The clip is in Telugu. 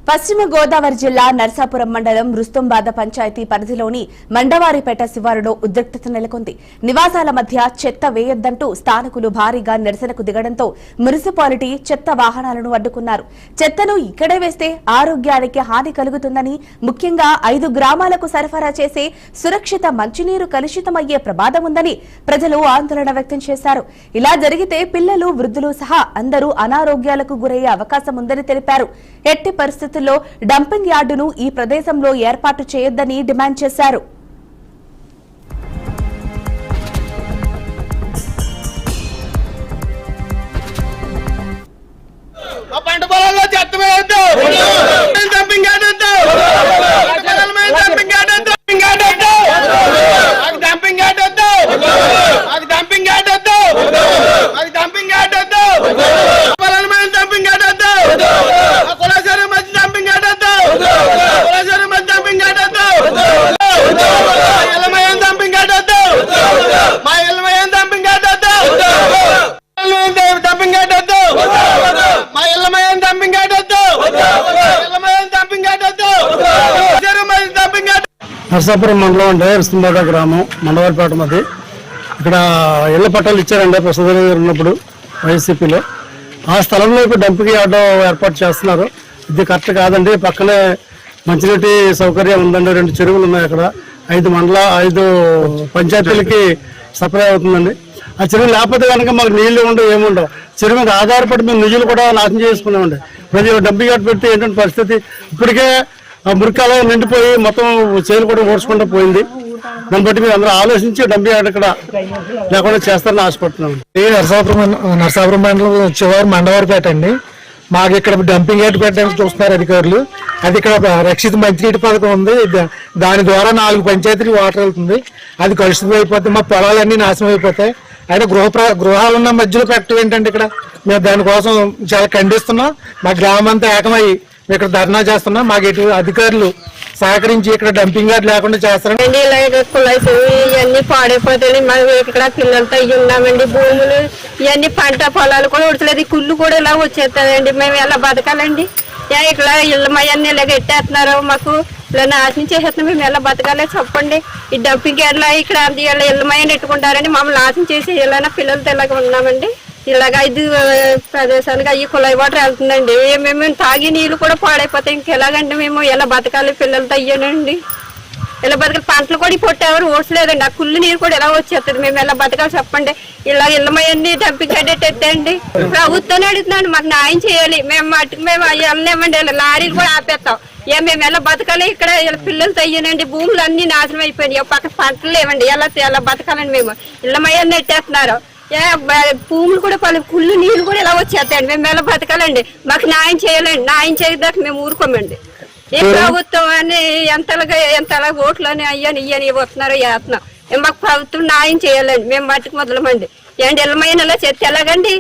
పశ్చిమ గోదావరి జిల్లా నర్సాపురం మండలం రుస్తుంబాద పంచాయతీ పరిధిలోని మండవారిపేట శివారులో ఉద్రిక్తత నెలకొంది. నివాసాల మధ్య చెత్త వేయొద్దంటూ స్థానికులు భారీగా నిరసనకు దిగడంతో మున్సిపాలిటీ చెత్త వాహనాలను అడ్డుకున్నారు. చెత్తను ఇక్కడే వేస్తే ఆరోగ్యానికి హాని కలుగుతుందని, ముఖ్యంగా 5 గ్రామాలకు సరఫరా చేసే సురక్షిత మంచినీరు కలుషితమయ్యే ప్రమాదం ఉందని ప్రజలు ఆందోళన వ్యక్తం చేశారు. ఇలా జరిగితే పిల్లలు, వృద్ధులు సహా అందరూ అనారోగ్యాలకు గురయ్యే అవకాశం ఉందని తెలిపారు. ఎట్టి పరిస్థితుల్లో డంపింగ్ యార్డును ఈ ప్రదేశంలో ఏర్పాటు చేయొద్దని డిమాండ్ చేశారు. నర్సాపురం మండలం అంటే రుస్తుంబాద గ్రామం, మండవారిపేట మధ్య. ఇక్కడ ఇళ్ల పట్టాలు ఇచ్చారండి ప్రసాద్ గారు ఉన్నప్పుడు వైసీపీలో. ఆ స్థలంలో ఇప్పుడు డంపింగ్ యార్డ్ ఏర్పాటు చేస్తున్నారు. ఇది కరెక్ట్ కాదండి. పక్కనే మంచినీటి సౌకర్యం ఉందండి. 2 చెరువులు ఉన్నాయి. అక్కడ 5 పంచాయతీలకి సప్లై అవుతుందండి. ఆ చెరువు లేకపోతే కనుక మాకు నీళ్లు ఉండవు, ఏముండవు. చెరువు మీద ఆధారపడి మేము నిధులు కూడా నాశనం చేసుకున్నామండి. ప్రతి డంపింగ్ యార్డ్ పెడితే ఏంటంటే పరిస్థితి ఇప్పటికే మురికాలో నిండిపోయి మొత్తం చేలు కూడా ఓడ్చుకుంటూ పోయింది. దాన్ని బట్టి మీరు అందరూ ఆలోచించి డంపింగ్ యార్డ్ ఇక్కడ లేకుండా చేస్తారని ఆశపడుతున్నాం. నర్సాపురం మండలం చివరి మండవారిపేట అండి. మాకు ఇక్కడ డంపింగ్ యార్డ్ పెట్టడానికి చూస్తున్నారు అధికారులు. అది ఇక్కడ రక్షిత మంచినీటి పథకం ఉంది. దాని ద్వారా 4 పంచాయతీలు వాటర్ వెళ్తుంది. అది కలుషితం అయిపోతే మా పొలాలన్నీ నాశనం అయిపోతాయి. అయితే గృహాలున్న మధ్యలో పెట్టడం ఏంటంటే ఇక్కడ మేము దానికోసం చాలా ఖండిస్తున్నాం. మా గ్రామం అంతా ఏకమయ్యి ఇక్కడ ధర్నా చేస్తున్నాం. మాకు ఇటు అధికారులు సహకరించి ఇక్కడ డంపింగ్ యార్డ్ లేకుండా చేస్తారండి. ఇవన్నీ పాడైపోతాయి. మనం ఇక్కడ పిల్లలతో ఇవి ఉన్నామండి. భూములు ఇవన్నీ పంట పొలాలు కూడా ఉడతలేదు. కుళ్ళు కూడా ఇలా వచ్చేస్తుందండి. మేము ఎలా బతకాలండి? ఇక్కడ ఇళ్ళ మయన్ని ఇలాగ ఎట్టేస్తున్నారు. మాకు ఇలా నాశనం చేసేస్తున్నాం. మేము ఎలా బతకాలి చెప్పండి? ఈ డంపింగ్ యార్డ్ లో ఇక్కడ ఇళ్ళ మయన్ని ఎట్టుకుంటారండి. మమ్మల్ని నాశనం చేసి ఇలా పిల్లలతో ఇలాగ ఉన్నామండి. ఇలాగ 5 ప్రదేశాలుగా ఈ కుళాయి వాటర్ వెళ్తుందండి. మేము తాగి నీళ్ళు కూడా పాడైపోతాయి. ఇంకెలాగండి? మేము ఎలా బతకాలి? పిల్లలతో అయ్యానండి. ఇలా బతకాలి. పంటలు కూడా పొట్టు ఎవరు ఓడ్చలేదండి. ఆ కుళ్ళు నీరు కూడా ఎలా వచ్చేస్తుంది? మేము ఎలా బతకాలి చెప్పండి? ఇలా ఇళ్ళమయ్యండి డంపింగ్ యార్డ్ ఎట్టండి. ప్రభుత్వాన్ని అడుగుతున్నాండి, మాకు న్యాయం చేయాలి. మేము వెళ్ళలేమండి. లారీలు కూడా ఆపేస్తాం. మేము ఎలా బతకాలి? ఇక్కడ పిల్లలతో అయ్యానండి. భూములు అన్ని నాశనం అయిపోయినాయి. పక్కన పంటలు లేవండి. ఎలా బతకాలండి? మేము ఇళ్ళమయ్యని ఎట్టేస్తున్నారు. భూములు కూడా కుళ్ళు నీళ్ళు కూడా ఎలా వచ్చేస్తాయండి? మేము ఎలా బతకాలండి? మాకు న్యాయం చేయాలండి. న్యాయం చేయదాకా మేము ఊరుకోమండి. ఏ ప్రభుత్వం అని ఎంతలా ఓట్లు అని ఇయ్యని వస్తున్నారు వేస్తున్నాం. మాకు ప్రభుత్వం న్యాయం చేయాలండి. మేము మట్టికి మొదలమండి. ఏంటి ఇళ్ళమైన చేస్తే ఎలాగండి?